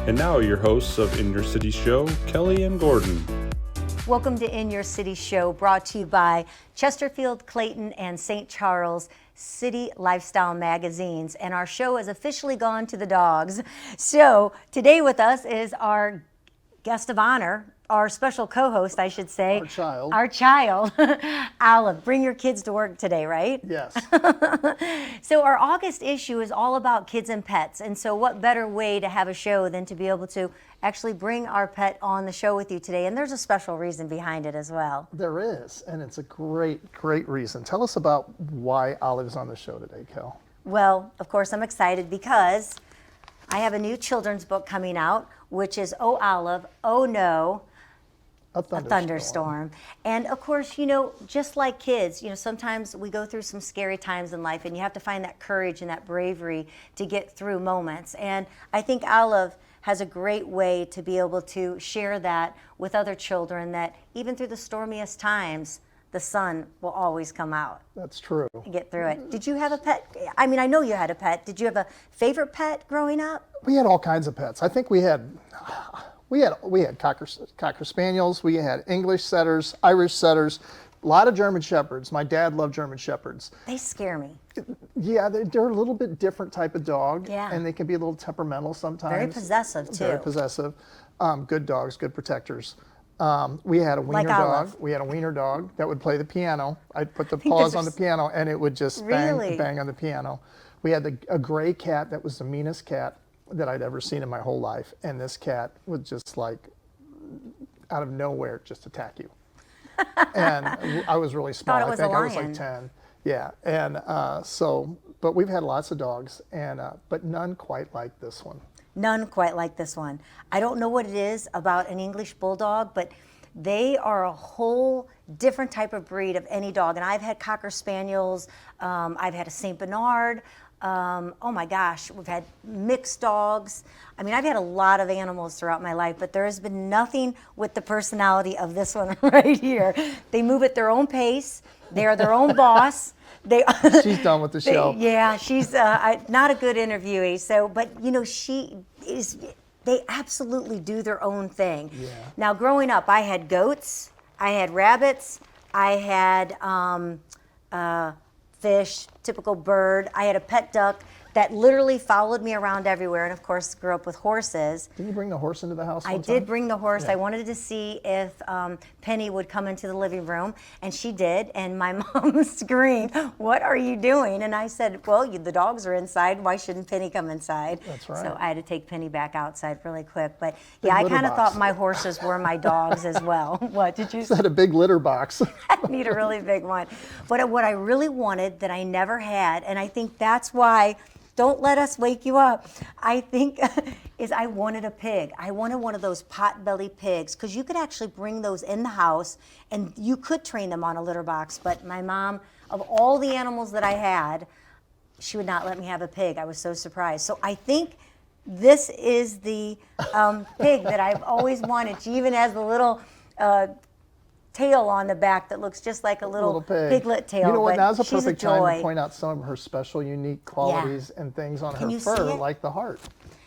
And now your hosts of In Your City Show, Kelley and Gordon. Welcome to In Your City Show, brought to you by Chesterfield, Clayton, and St. Charles City Lifestyle magazines. And our show has officially gone to the dogs. So today with us is our guest of honor, our special co-host, I should say. Our child, Olive. Bring your kids to work today, right? Yes. So our August issue is all about kids and pets. And so what better way to have a show than to be able to actually bring our pet on the show with you today? And there's a special reason behind it as well. There is, and it's a great reason. Tell us about why Olive's on the show today, Kel. Well, of course, I'm excited because I have a new children's book coming out, which is Oh Olive, Oh No, A Thunderstorm. And of course, you know, just like kids, you know, sometimes we go through some scary times in life and you have to find that courage and that bravery to get through moments. And I think Olive has a great way to be able to share that with other children, that even through the stormiest times, the sun will always come out. That's true. And get through it. Did you have a pet? I mean, I know you had a pet. Did you have a favorite pet growing up? We had all kinds of pets. I think we had Cocker Spaniels, we had English setters, Irish setters, a lot of German Shepherds. My dad loved German Shepherds. They scare me. Yeah, they're a little bit different type of dog. Yeah. And they can be a little temperamental sometimes. Very possessive, too. Very possessive. Good dogs, good protectors. We had a wiener Like dog. Olive. We had a wiener dog that would play the piano. I'd put the paws on the piano and it would just Really? bang on the piano. We had a gray cat that was the meanest cat that I'd ever seen in my whole life. And this cat would just like, out of nowhere, just attack you. And I was really small. Thought it was I think a I was like lion. 10. Yeah. And but we've had lots of dogs, and but none quite like this one. None quite like this one. I don't know what it is about an English bulldog, but they are a whole different type of breed of any dog. And I've had Cocker Spaniels, I've had a Saint Bernard, oh my gosh, we've had mixed dogs. I mean, I've had a lot of animals throughout my life, but there has been nothing with the personality of this one right here. They move at their own pace. They are their own boss. She's done with the show. Yeah, she's not a good interviewee. So, but you know, she is. They absolutely do their own thing. Yeah. Now, growing up, I had goats, I had rabbits, I had fish, typical bird. I had a pet duck that literally followed me around everywhere, and of course grew up with horses. Did you bring the horse into the house? I did bring the horse. I wanted to see if Penny would come into the living room, and she did. And my mom screamed, "What are you doing?" And I said, "Well, the dogs are inside. Why shouldn't Penny come inside?" That's right. So I had to take Penny back outside really quick. But yeah, I kind of thought my horses were my dogs as well. What did you say? Is that a big litter box? I need a really big one. But what I really wanted that I never had, and I think that's why. Don't let us wake you up. I think is I wanted a pig. I wanted one of those pot-belly pigs, because you could actually bring those in the house and you could train them on a litter box. But my mom, of all the animals that I had, she would not let me have a pig. I was so surprised. So I think this is the pig that I've always wanted. She even has the little tail on the back that looks just like a little piglet tail. You know what? Now's a she's perfect time to point out some of her special, unique qualities and things on her fur, like the heart.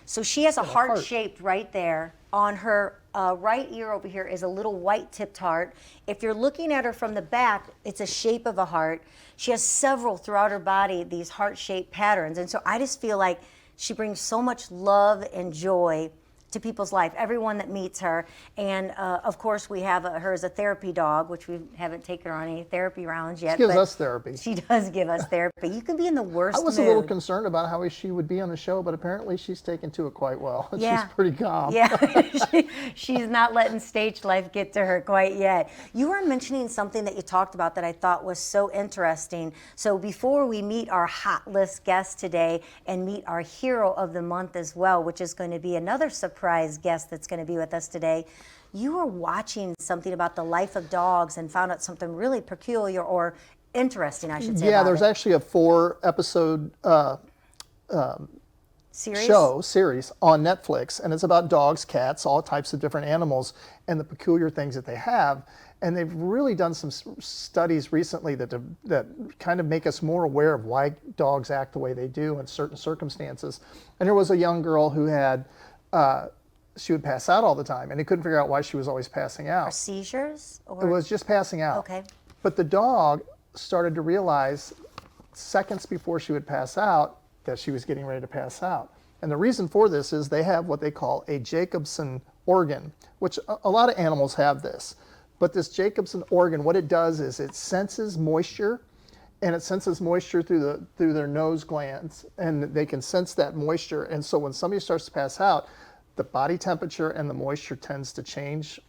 So she has a heart shaped right there. On her right ear over here is a little white tipped heart. If you're looking at her from the back, it's a shape of a heart. She has several throughout her body, these heart shaped patterns. And so I just feel like she brings so much love and joy to people's life, everyone that meets her. And of course we have her as a therapy dog, which we haven't taken her on any therapy rounds yet. She gives us therapy. She does give us therapy. You can be in the worst I was mood. a little concerned about how she would be on the show, but apparently she's taken to it quite well. Yeah. She's pretty calm. Yeah, she's not letting stage life get to her quite yet. You were mentioning something that you talked about that I thought was so interesting. So before we meet our hot list guest today and meet our hero of the month as well, which is going to be another surprise guest that's going to be with us today, you were watching something about the life of dogs and found out something really peculiar or interesting, I should say. Yeah, there's actually a 4-episode series on Netflix, and it's about dogs, cats, all types of different animals, and the peculiar things that they have. And they've really done some studies recently that kind of make us more aware of why dogs act the way they do in certain circumstances. And there was a young girl who had she would pass out all the time, and he couldn't figure out why she was always passing Or out. seizures? Or? It was just passing out. Okay. But the dog started to realize seconds before she would pass out that she was getting ready to pass out. And the reason for this is they have what they call a Jacobson organ, which a lot of animals have this. But this Jacobson organ, what it does is it senses moisture, and it senses moisture through their nose glands, and they can sense that moisture. And so when somebody starts to pass out, the body temperature and the moisture tends to change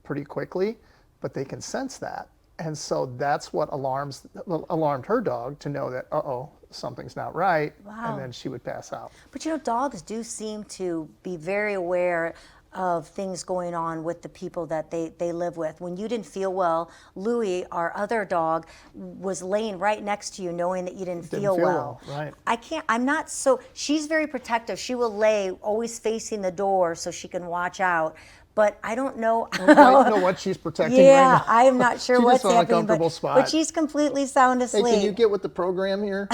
pretty quickly, but they can sense that. And so that's what alarmed her dog to know that, uh-oh, something's not right. Wow. And then she would pass out. But you know, dogs do seem to be very aware of things going on with the people that they live with. When you didn't feel well, Louie, our other dog, was laying right next to you knowing that you didn't feel well. Right. She's very protective. She will lay always facing the door so she can watch out. But I don't know. I don't know what she's protecting right Yeah, now. I am not sure She what's just found a happening. comfortable But spot. she's completely sound Hey, asleep. can you get with the program here?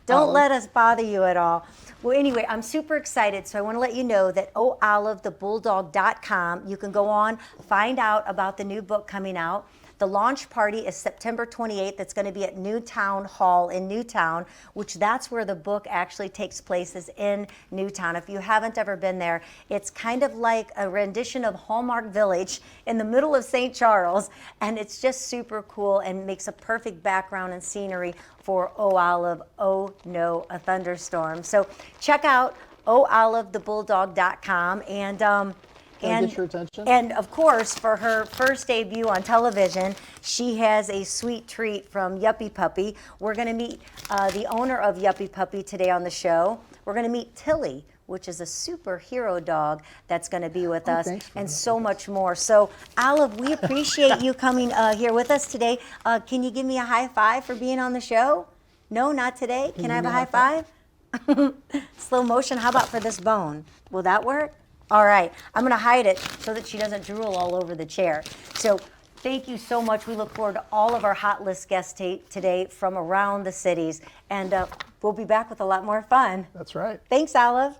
Don't let us bother you at all. Well, anyway, I'm super excited. So I want to let you know that OLiveTheBulldog.com, you can go on, find out about the new book coming out. The launch party is September 28th. It's going to be at Newtown Hall in Newtown, which that's where the book actually takes place, is in Newtown. If you haven't ever been there, it's kind of like a rendition of Hallmark Village in the middle of St. Charles, and it's just super cool and makes a perfect background and scenery for Oh Olive, Oh No, a Thunderstorm. So check out OLiveTheBulldog.com Can I get your attention? And of course, for her first debut on television, she has a sweet treat from Yuppy Puppy. We're going to meet the owner of Yuppy Puppy today on the show. We're going to meet Tilly, which is a superhero dog that's going to be with us, and so much more. So, Olive, we appreciate you coming here with us today. Can you give me a high five for being on the show? No, not today. Can I have a high five? Slow motion. How about for this bone? Will that work? All right, I'm going to hide it so that she doesn't drool all over the chair. So thank you so much. We look forward to all of our hot list guests today from around the cities. And we'll be back with a lot more fun. That's right. Thanks, Olive.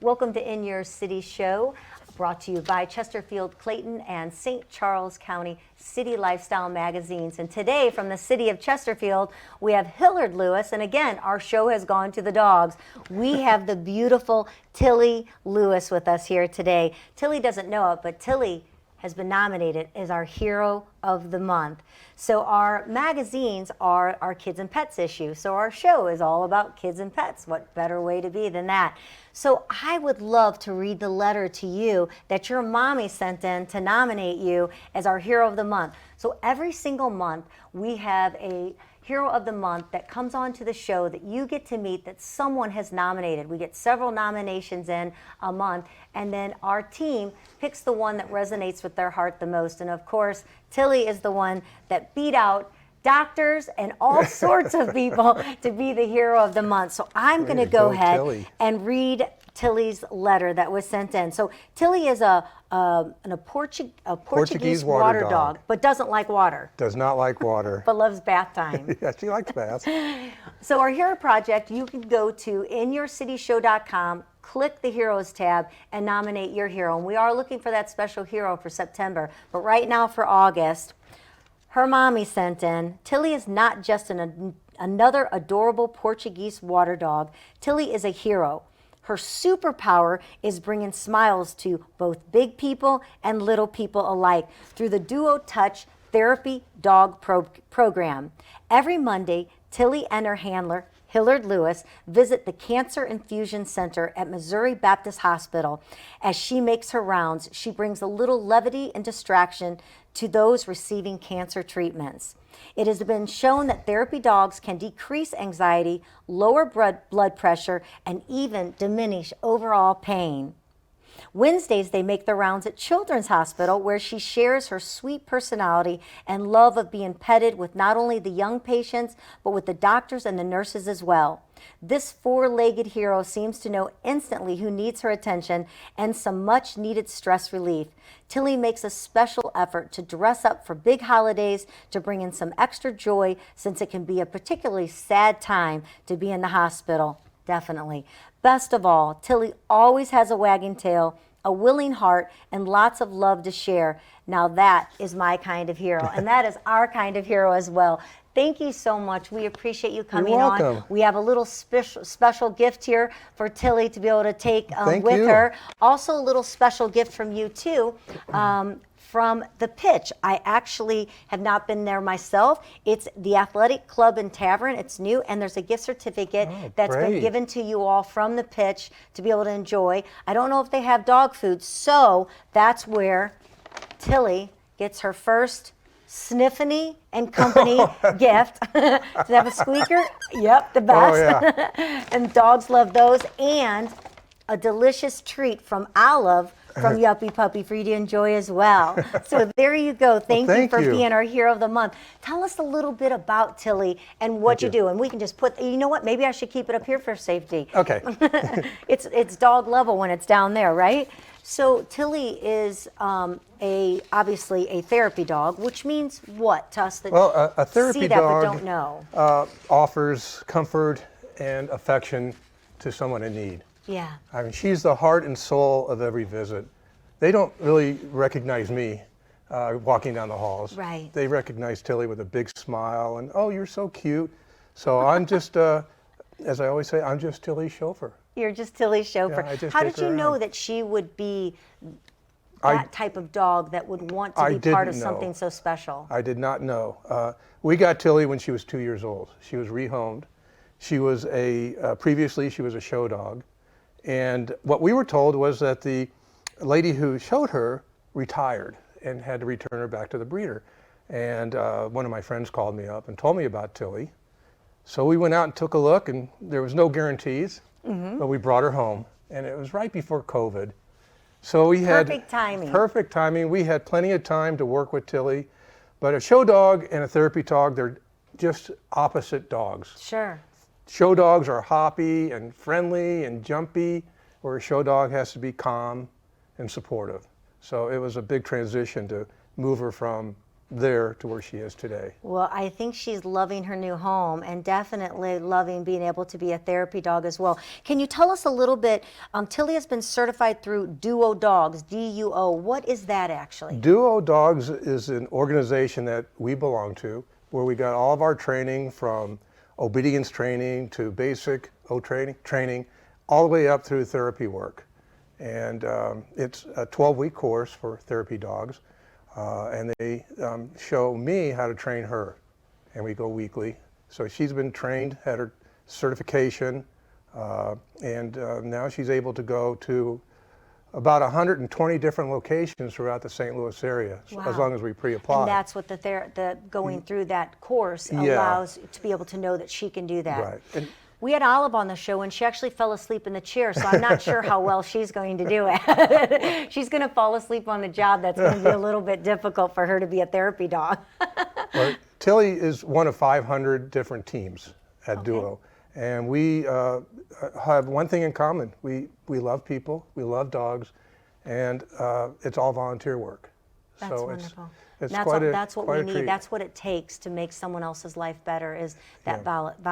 Welcome to In Your City Show, brought to you by Chesterfield, Clayton, and St. Charles County City Lifestyle Magazines. And today, from the city of Chesterfield, we have Hillard Lewis. And again, our show has gone to the dogs. We have the beautiful Tilly Lewis with us here today. Tilly doesn't know it, but Tilly has been nominated as our Hero of the Month. So our magazines are our kids and pets issue. So our show is all about kids and pets. What better way to be than that? So I would love to read the letter to you that your mommy sent in to nominate you as our Hero of the Month. So every single month we have a Hero of the Month that comes onto the show that you get to meet that someone has nominated. We get several nominations in a month, and then our team picks the one that resonates with their heart the most. And of course, Tilly is the one that beat out doctors and all sorts of people to be the Hero of the Month. So I'm going to go ahead Tilly. and read Tilly's letter that was sent in. So Tilly is a Portuguese water dog, but doesn't like water, Does not like water. but loves bath time. Yeah, she likes baths. So our Hero Project, you can go to inyourcityshow.com, click the Heroes tab, and nominate your hero. And we are looking for that special hero for September. But right now for August, her mommy sent in, Tilly is not just another adorable Portuguese water dog. Tilly is a hero. Her superpower is bringing smiles to both big people and little people alike through the Duo Touch Therapy Dog program. Every Monday, Tilly and her handler, Hillard Lewis, visit the Cancer Infusion Center at Missouri Baptist Hospital. As she makes her rounds, she brings a little levity and distraction to those receiving cancer treatments. It has been shown that therapy dogs can decrease anxiety, lower blood pressure, and even diminish overall pain. Wednesdays, they make the rounds at Children's Hospital, where she shares her sweet personality and love of being petted with not only the young patients, but with the doctors and the nurses as well. This four-legged hero seems to know instantly who needs her attention and some much-needed stress relief. Tilly makes a special effort to dress up for big holidays to bring in some extra joy, since it can be a particularly sad time to be in the hospital. Definitely. Best of all, Tilly always has a wagging tail, a willing heart, and lots of love to share. Now that is my kind of hero, and that is our kind of hero as well. Thank you so much. We appreciate you coming on. We have a little special gift here for Tilly to be able to take with her. Also a little special gift from you too. From the pitch. I actually have not been there myself. It's the Athletic Club and Tavern. It's new, and there's a gift certificate that's been given to you all from the pitch to be able to enjoy. I don't know if they have dog food, so that's where Tilly gets her first Sniffany and Company gift. Does it have a squeaker? Yep, the best. Oh, yeah. And dogs love those. And a delicious treat from Olive from Yuppy Puppy for you to enjoy as well. So there you go. Thank you for being our hero of the month. Tell us a little bit about Tilly and what you do. And we can just put, you know what, maybe I should keep it up here for safety. Okay. It's dog level when it's down there, right? So Tilly is obviously a therapy dog, which means what to us that a therapy see that dog but don't know? Offers comfort and affection to someone in need. Yeah. I mean, she's the heart and soul of every visit. They don't really recognize me walking down the halls. Right. They recognize Tilly with a big smile and, oh, you're so cute. So I'm just, as I always say, I'm just Tilly's chauffeur. You're just Tilly's chauffeur. Yeah, how did you know that she would be that type of dog that would want to be part of something so special? I did not know. We got Tilly when she was 2 years old. She was rehomed. She was previously she was a show dog. And what we were told was that the lady who showed her retired and had to return her back to the breeder. And one of my friends called me up and told me about Tilly. So we went out and took a look, and there was no guarantees, but we brought her home. And it was right before COVID. So we had perfect timing. Perfect timing. We had plenty of time to work with Tilly. But a show dog and a therapy dog, they're just opposite dogs. Sure. Show dogs are hoppy and friendly and jumpy, where a show dog has to be calm and supportive. So it was a big transition to move her from there to where she is today. Well, I think she's loving her new home and definitely loving being able to be a therapy dog as well. Can you tell us a little bit, Tilly has been certified through Duo Dogs, D-U-O. What is that actually? Duo Dogs is an organization that we belong to, where we got all of our training from obedience training to basic training, all the way up through therapy work. And it's a 12-week course for therapy dogs. And they show me how to train her. And we go weekly. So she's been trained, had her certification, and now she's able to go to about 120 different locations throughout the St. Louis area, as long as we pre-apply. And that's what the going through that course allows to be able to know that she can do that. Right. And we had Olive on the show, and she actually fell asleep in the chair, so I'm not sure how well she's going to do it. She's going to fall asleep on the job. That's going to be a little bit difficult for her to be a therapy dog. Well, Tilly is one of 500 different teams at Duo. And we have one thing in common. We love people, we love dogs, and it's all volunteer work. That's so wonderful. It's That's what we need. treat. That's what it takes to make someone else's life better, is that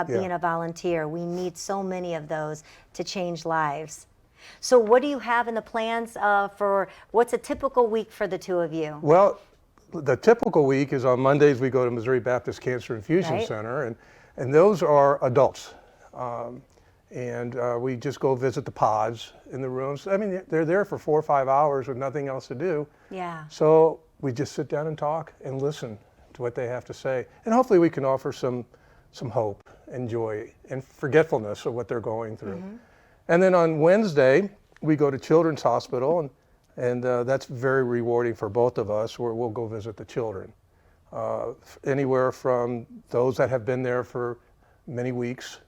being a volunteer. We need so many of those to change lives. So what do you have in the plans for what's a typical week for the two of you? Well, the typical week is on Mondays we go to Missouri Baptist Cancer Infusion Center, and those are adults. We just go visit the pods in the rooms. I mean, they're there for 4 or 5 hours with nothing else to do. Yeah. So we just sit down and talk and listen to what they have to say. And hopefully we can offer some hope and joy and forgetfulness of what they're going through. And then on Wednesday, we go to Children's Hospital, and that's very rewarding for both of us, where we'll go visit the children. Anywhere from those that have been there for many weeks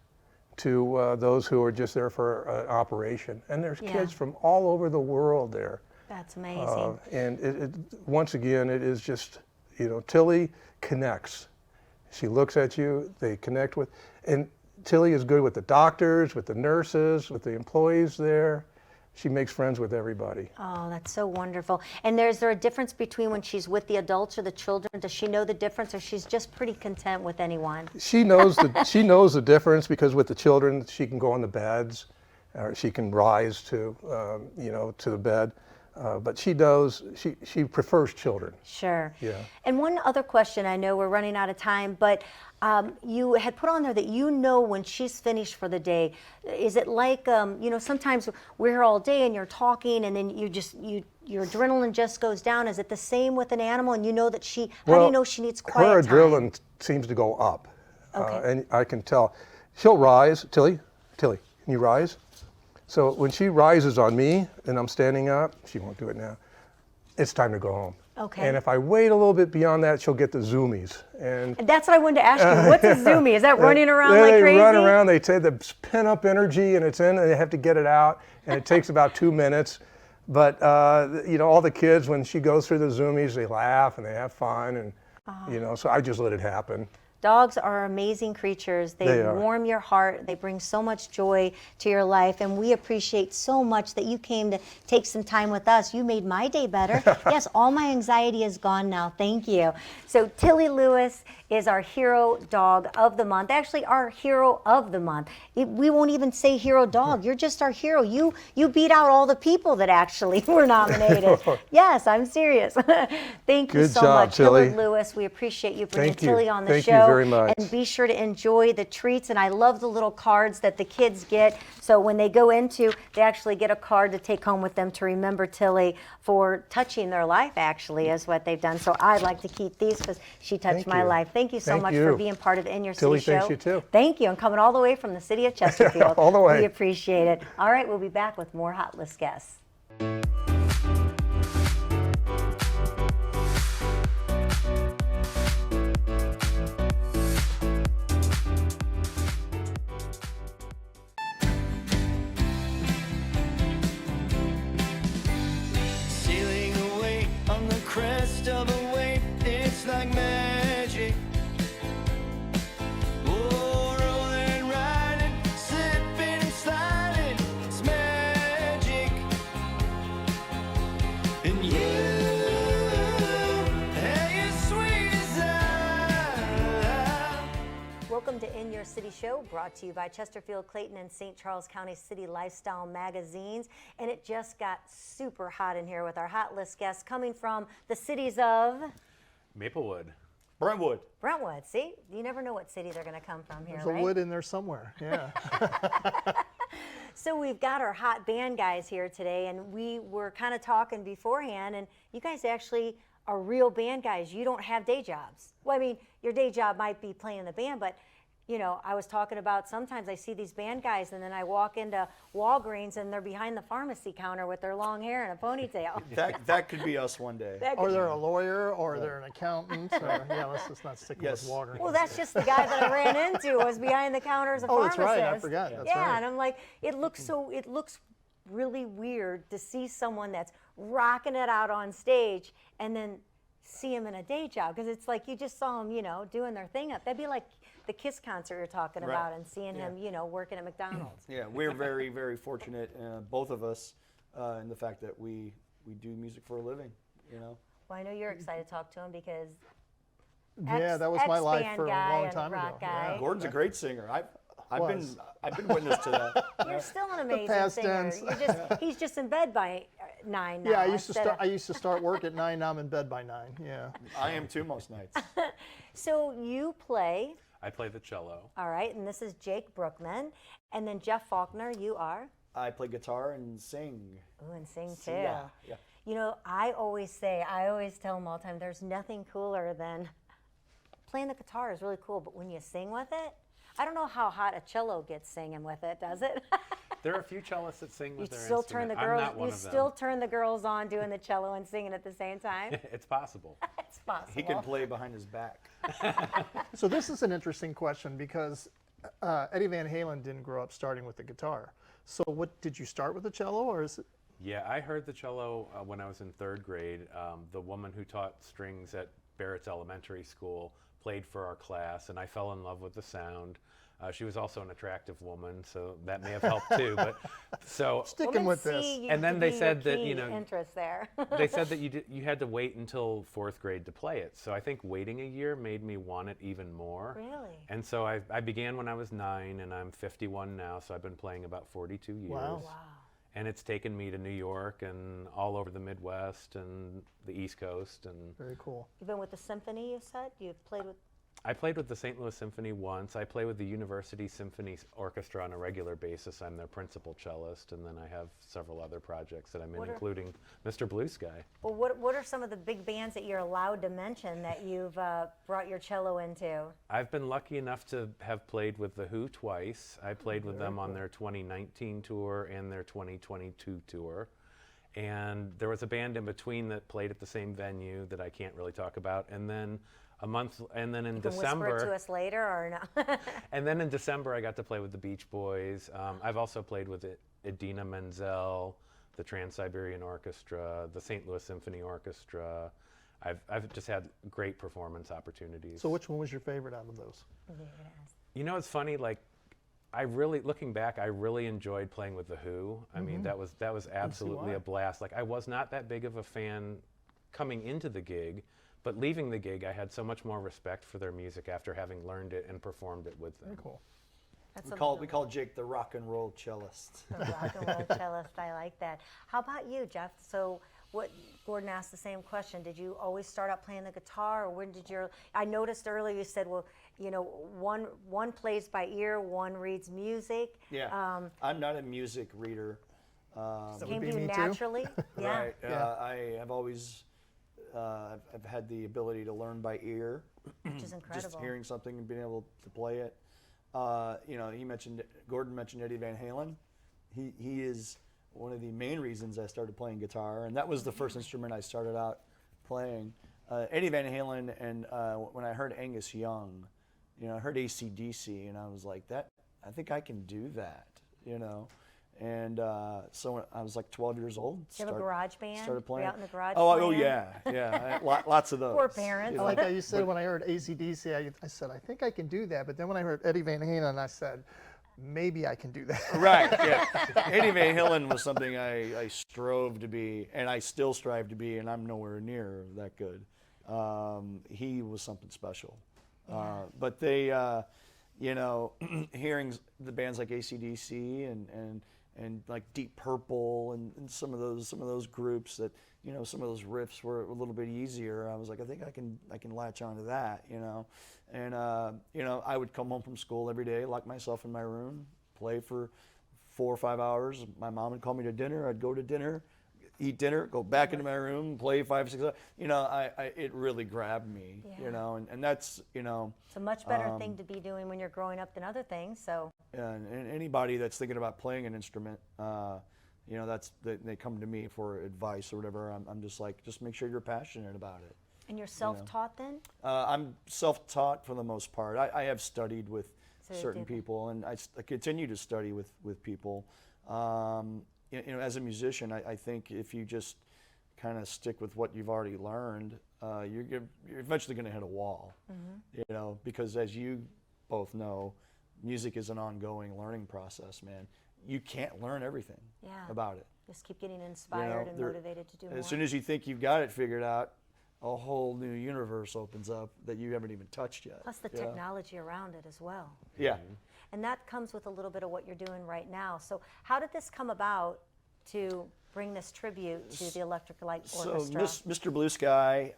to those who are just there for an operation. And there's kids from all over the world there. That's amazing. And once again, it is just, Tilly connects. She looks at you, they connect with, and Tilly is good with the doctors, with the nurses, with the employees there. She makes friends with everybody. Oh, that's so wonderful. And is there a difference between when she's with the adults or the children? Does she know the difference, or she's just pretty content with anyone? She knows the difference, because with the children she can go on the beds, or she can rise to to the bed. But she prefers children. Sure. Yeah. And one other question, I know we're running out of time, but you had put on there that when she's finished for the day. Is it like, sometimes we're here all day and you're talking and then your adrenaline just goes down. Is it the same with an animal, and how do you know she needs quiet her time? adrenaline seems to go up. Okay. And I can tell. She'll rise. Tilly, can you rise? So when she rises on me and I'm standing up, she won't do it now, it's time to go home. Okay. And if I wait a little bit beyond that, she'll get the zoomies. And That's what I wanted to ask you. What's a zoomie? Is that running around like they crazy? run around, they say the pent up energy and it's in, and they have to get it out, and it takes about 2 minutes. But all the kids, when she goes through the zoomies, they laugh and they have fun, and so I just let it happen. Dogs are amazing creatures. They are. warm your heart. They bring so much joy to your life. And we appreciate so much that you came to take some time with us. You made my day better. Yes, all my anxiety is gone now. Thank you. So Tilly Lewis is our hero dog of the month. Actually, our hero of the month. We won't even say hero dog. You're just our hero. You beat out all the people that actually were nominated. Yes, I'm serious. Thank you Good so job, much, Tilly. Hillard Lewis. We appreciate you bringing Thank you. Tilly on the Thank show. you very much. And be sure to enjoy the treats. And I love the little cards that the kids get. So when they go into, they actually get a card to take home with them to remember Tilly for touching their life, actually, is what they've done. So I'd like to keep these because she touched Thank my you. life. Thank you so Thank much you. for being part of In Your Tilly City Show. thanks you too. Thank you. And coming all the way from the city of Chesterfield. All the way. We appreciate it. All right, we'll be back with more Hot List guests. Sailing away on the crest of a wave, it's like magic. Oh, rolling, riding, slipping and sliding, it's magic. And you, hey, as sweet as I. Welcome to In Your City Show, brought to you by Chesterfield, Clayton, and St. Charles County City Lifestyle magazines. And it just got super hot in here with our Hot List guests coming from the cities of Maplewood. Brentwood. Brentwood. See, you never know what city they're going to come from here, There's right? a wood in there somewhere. Yeah. So we've got our hot band guys here today, and we were kind of talking beforehand, and you guys actually are real band guys. You don't have day jobs. Well, I mean, your day job might be playing the band, but I was talking about sometimes I see these band guys and then I walk into Walgreens and they're behind the pharmacy counter with their long hair and a ponytail. That could be us one day. Or they're a lawyer, or they're an accountant. Or, let's just not stick Yes. with Walgreens. Well, that's just the guy that I ran into was behind the counter as a Oh, that's pharmacist. right. I forgot. That's yeah, right. and I'm like, it looks really weird to see someone that's rocking it out on stage and then see him in a day job, because it's like you just saw him, doing their thing up. That'd be like the Kiss concert you're talking Right. about and seeing him, working at McDonald's. Yeah, we're very, very fortunate, both of us, in the fact that we do music for a living. Well, I know you're excited to talk to him because Yeah, that was my life ex-band for a guy long and time ago. rock guy. Yeah. Gordon's a great singer. I've Was. been witness to that. You're still an amazing past singer. tense. He's just in bed by 9 now. Yeah, I instead used to start work at 9. Now I'm in bed by 9. Yeah. I am too most nights. So you play, I play the cello. all right, and this is Jake Brookman. And then Jeff Faulkner, you are? I play guitar and sing. Ooh, and sing too. Yeah. I always tell them all the time, there's nothing cooler than playing the guitar is really cool, but when you sing with it, I don't know how hot a cello gets singing with it, does it? There are a few cellists that sing You with their still turn instrument. the I'm girls. not one You of them. still turn the girls on doing the cello and singing at the same time. It's possible. It's possible. He can play behind his back. So this is an interesting question because Eddie Van Halen didn't grow up starting with the guitar. So what did you start with the cello, or is it? Yeah, I heard the cello when I was in 3rd grade. The woman who taught strings at Barrett's Elementary School played for our class, and I fell in love with the sound. She was also an attractive woman, so that may have helped too. But so Sticking with Women this. see you And then to they be said your that, key you know, interest there. they said that you had to wait until 4th grade to play it. So I think waiting a year made me want it even more. Really? And so I began when I was 9, and I'm 51 now, so I've been playing about 42 years. Wow. Wow. And it's taken me to New York and all over the Midwest and the East Coast. And Very cool. You've been with the symphony, you said? You've played with. I played with the St. Louis Symphony once. I play with the University Symphony Orchestra on a regular basis. I'm their principal cellist, and then I have several other projects that I'm in, What are- including Mr. Blue Sky. Well, what are some of the big bands that you're allowed to mention that you've brought your cello into? I've been lucky enough to have played with The Who twice. I played with them on their 2019 tour and their 2022 tour. And there was a band in between that played at the same venue that I can't really talk about. And then in You can whisper it to December, us later or no? and then in December I got to play with the Beach Boys. I've also played with Idina Menzel, the Trans-Siberian Orchestra, the St. Louis Symphony Orchestra. I've just had great performance opportunities. So which one was your favorite out of those? You know, it's funny, like, looking back, I really enjoyed playing with The Who. I mean, that was absolutely why. a blast. Like, I was not that big of a fan coming into the gig, but leaving the gig, I had so much more respect for their music after having learned it and performed it with them. Very cool. That's We call Jake the rock and roll cellist. the rock and roll cellist. I like that. How about you, Jeff? So, what Gordon asked the same question. Did you always start out playing the guitar, or when did your? I noticed earlier you said, well, you know, one plays by ear, one reads music. Yeah, I'm not a music reader. That Came would to be you me too. naturally. Yeah. Right. Yeah. I have always I've had the ability to learn by ear, Which is incredible. just hearing something and being able to play it. You know, Gordon mentioned Eddie Van Halen. He is one of the main reasons I started playing guitar, and that was the first instrument I started out playing. Eddie Van Halen, and when I heard Angus Young, you know, I heard AC/DC, and I was like, I think I can do that, you know. And so when I was like 12 years old. Did you have a garage band? Started Were you playing. out in the garage Oh playing? yeah. Lots of those. Poor parents. you I know. like how you said when I heard AC/DC, I said, I think I can do that. But then when I heard Eddie Van Halen, I said, maybe I can do that. Right, yeah. Eddie Van Halen was something I strove to be, and I still strive to be, and I'm nowhere near that good. He was something special. But they, you know, hearing the bands like AC/DC and like Deep Purple and some of those groups that, you know, some of those riffs were a little bit easier. I was like, I think I can latch onto that, you know. And you know, I would come home from school every day, lock myself in my room, play for 4 or 5 hours. My mom would call me to dinner. I'd go to dinner, eat dinner, go back into my room, play 5, 6 hours. You know, it really grabbed me, Yeah. you know, and that's, you know. It's a much better thing to be doing when you're growing up than other things. So. And anybody that's thinking about playing an instrument, you know, they come to me for advice or whatever. I'm just like, just make sure you're passionate about it. And you're self-taught then? I'm self-taught for the most part. I have studied with So you certain did that. people, and I continue to study with people. You know, as a musician, I think if you just kind of stick with what you've already learned, you're eventually going to hit a wall. Mm-hmm. You know, because as you both know, music is an ongoing learning process, man. You can't learn everything Yeah. about it. Just keep getting inspired and there- motivated to do more. As soon as you think you've got it figured out, a whole new universe opens up that you haven't even touched yet. Plus the you know? technology around it as well. Yeah. And that comes with a little bit of what you're doing right now. So how did this come about to bring this tribute to the Electric Light Orchestra? So, Mr. Blue Sky,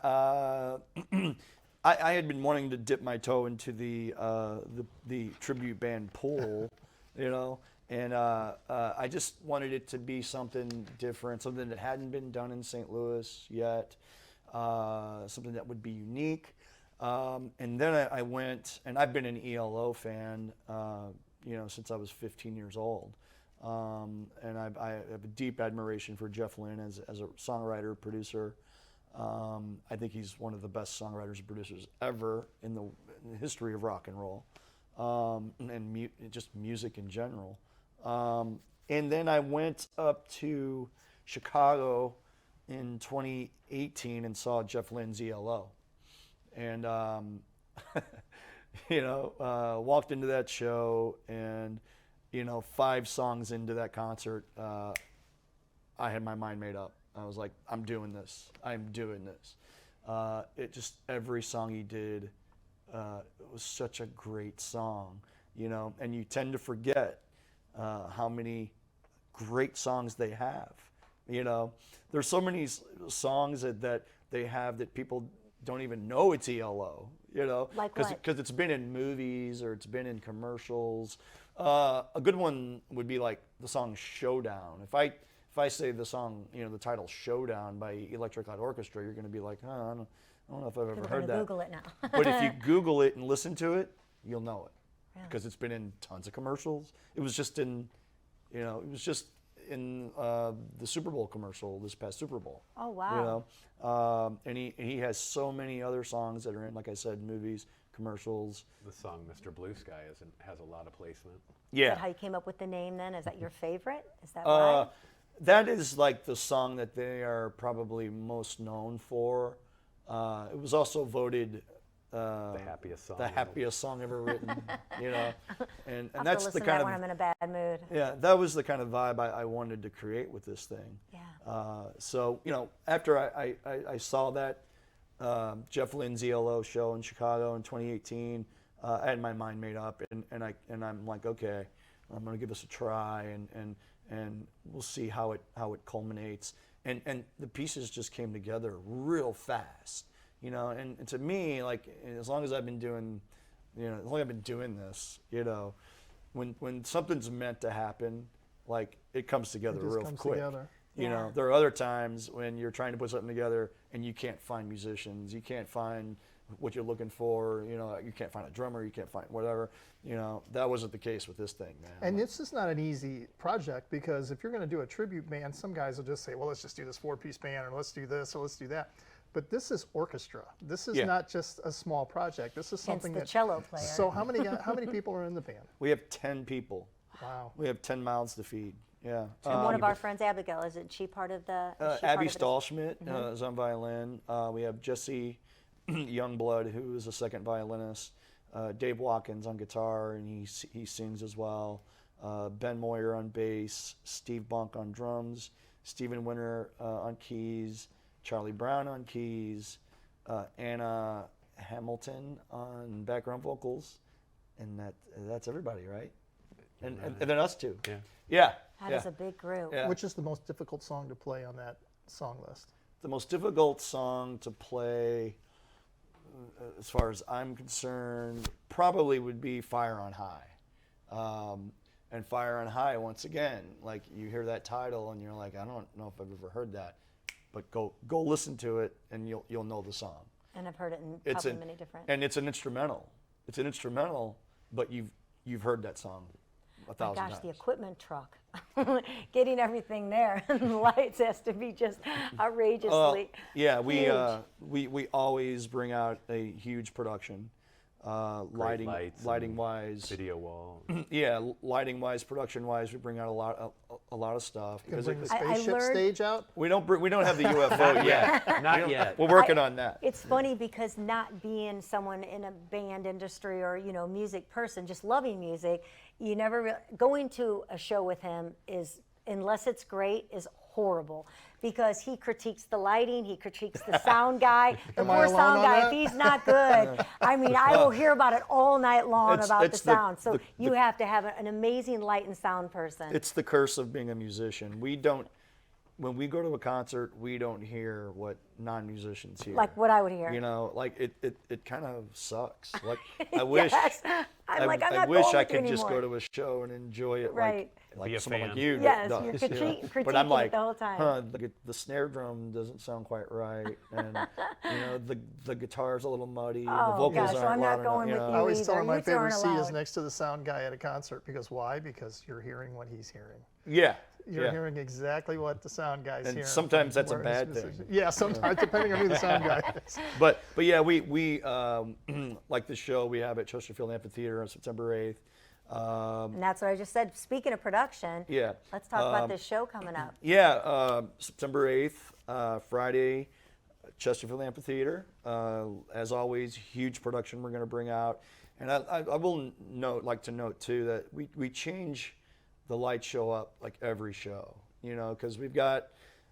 I had been wanting to dip my toe into the tribute band pool, you know, and I just wanted it to be something different, something that hadn't been done in St. Louis yet, something that would be unique. And then I went, and I've been an ELO fan, you know, since I was 15 years old. And I have a deep admiration for Jeff Lynne as a songwriter, producer. I think he's one of the best songwriters and producers ever in the history of rock and roll, and just music in general. And then I went up to Chicago in 2018 and saw Jeff Lynne's ELO. And Walked into that show, and 5 songs into that concert, I had my mind made up. I was like, I'm doing this. Every song he did, it was such a great song, and you tend to forget how many great songs they have. There's so many songs that they have that people don't even know it's ELO, Like what? because it's been in movies or it's been in commercials. A good one would be like the song Showdown. If I say the song, the title Showdown by Electric Light Orchestra, you're going to be like, I don't know if I've ever heard that. Google it now. But if you Google it and listen to it, you'll know it, because it's been in tons of commercials. It was just in, the Super Bowl commercial this past Super Bowl. Oh, wow. And he has so many other songs that are in, like I said, movies, commercials. The song "Mr. Blue Sky" has a lot of placement. Yeah. Is that how you came up with the name then? Is that your favorite? Is that why? That is like the song that they are probably most known for. It was also voted The happiest song. the happiest song ever written. And I'll that's have to listen the to kind that of when I'm in a bad mood. yeah, that was the kind of vibe I wanted to create with this thing. Yeah. So after I saw that Jeff Lynne's ELO show in Chicago in 2018, I had my mind made up, and I'm like, okay, I'm gonna give this a try, and we'll see how it culminates. And the pieces just came together real fast, and to me, like, as long as I've been doing, this, when something's meant to happen, like, it comes together It just real comes quick. together. Yeah. There are other times when you're trying to put something together and you can't find musicians, you can't find what you're looking for, you can't find a drummer, you can't find whatever. That wasn't the case with this thing, man. And this is not an easy project, because if you're going to do a tribute band, some guys will just say, well, let's just do this 4-piece band, or let's do this, or let's do that. But this is orchestra. This is Yeah. not just a small project. This is Hence something the that. cello player. So how many people are in the band? We have 10 people. Wow. We have 10 mouths to feed. Yeah. And one of our friends, Abigail, isn't she part of the? is she Abby part of it as- Stahlschmidt is on violin. We have Jesse Youngblood, who is a second violinist. Dave Watkins on guitar, and he sings as well. Ben Moyer on bass. Steve Bunk on drums. Stephen Winter on keys. Charlie Brown on keys. Anna Hamilton on background vocals. And that's everybody, right? And then us too. Yeah. Yeah. That is a big group. Yeah. Which is the most difficult song to play on that song list? The most difficult song to play, as far as I'm concerned, probably would be Fire on High. And Fire on High, once again, like, you hear that title and you're like, I don't know if I've ever heard that, but go listen to it and you'll know the song. And I've heard it in It's probably many different. And it's an instrumental. It's an instrumental, but you've heard that song a thousand Gosh, times. the equipment truck, getting everything there, and the lights has to be just outrageously. Yeah, huge. we always bring out a huge production, Great lights lighting and wise. Video wall. Yeah, lighting wise, production wise, we bring out a lot of stuff. Can Because bring the I spaceship learned- stage out? we don't have the UFO yet. Not yet. We're working on that. It's funny because not being someone in a band industry or music person, just loving music, you never going to a show with him is, unless it's great, is horrible, because he critiques the lighting, he critiques the sound guy, the Am I poor alone sound on guy. that? If he's not good, I mean, I will hear about it all night long It's- about it's the the- sound. So you have to have an amazing light and sound person. It's the curse of being a musician. When we go to a concert, we don't hear what non-musicians hear. Like what I would hear. Like it kind of sucks. Like, I wish. Yes. I'm like, I'm I not wish going I with you could just go anymore. to a show and enjoy it Right. like Be a someone fan. like you. Yes, does, you're But critiquing I'm it like, the whole time. the snare drum doesn't sound quite right, and the guitar's a little muddy, and the Oh, vocals gosh, so aren't I'm not loud going enough. with I always either. tell him my You two favorite aren't seat is allowed. next to the sound guy at a concert, because why? Because you're hearing what he's hearing. Yeah. You're yeah. hearing exactly what the sound guy's And hearing. sometimes that's a Where his bad thing. musician- Yeah, sometimes, depending on who the sound guy is. But yeah, we like the show we have at Chesterfield Amphitheater on September 8th. And that's what I just said. Speaking of production, Yeah. let's talk about this show coming up. Yeah, September 8th, Friday, Chesterfield Amphitheater. As always, huge production we're going to bring out. And I will like to note too that we change the light show up like every show, you know, because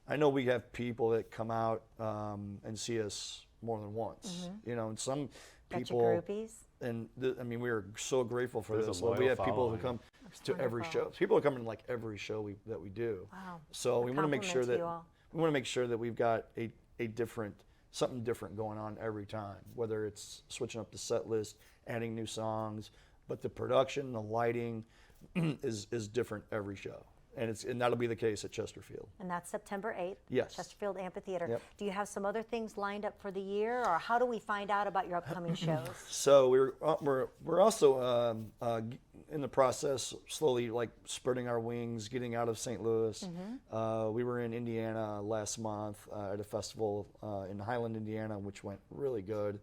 I know we have people that come out and see us more than once, you know, and some Got people. your groupies? And I mean, we are so grateful for There's a this. loyal We have people who following. come to every show. People are coming to like every show that we do. Wow. So we want to make sure compliment to that you all. we want to make sure that we've got a different something different going on every time. Whether it's switching up the set list, adding new songs, but the production, the lighting is different every show. And that'll be the case at Chesterfield. And that's September 8th. Yes. Chesterfield Amphitheater. Yep. Do you have some other things lined up for the year, or how do we find out about your upcoming shows? So we're also in the process, slowly like spreading our wings, getting out of St. Louis. We were in Indiana last month at a festival in Highland, Indiana, which went really good.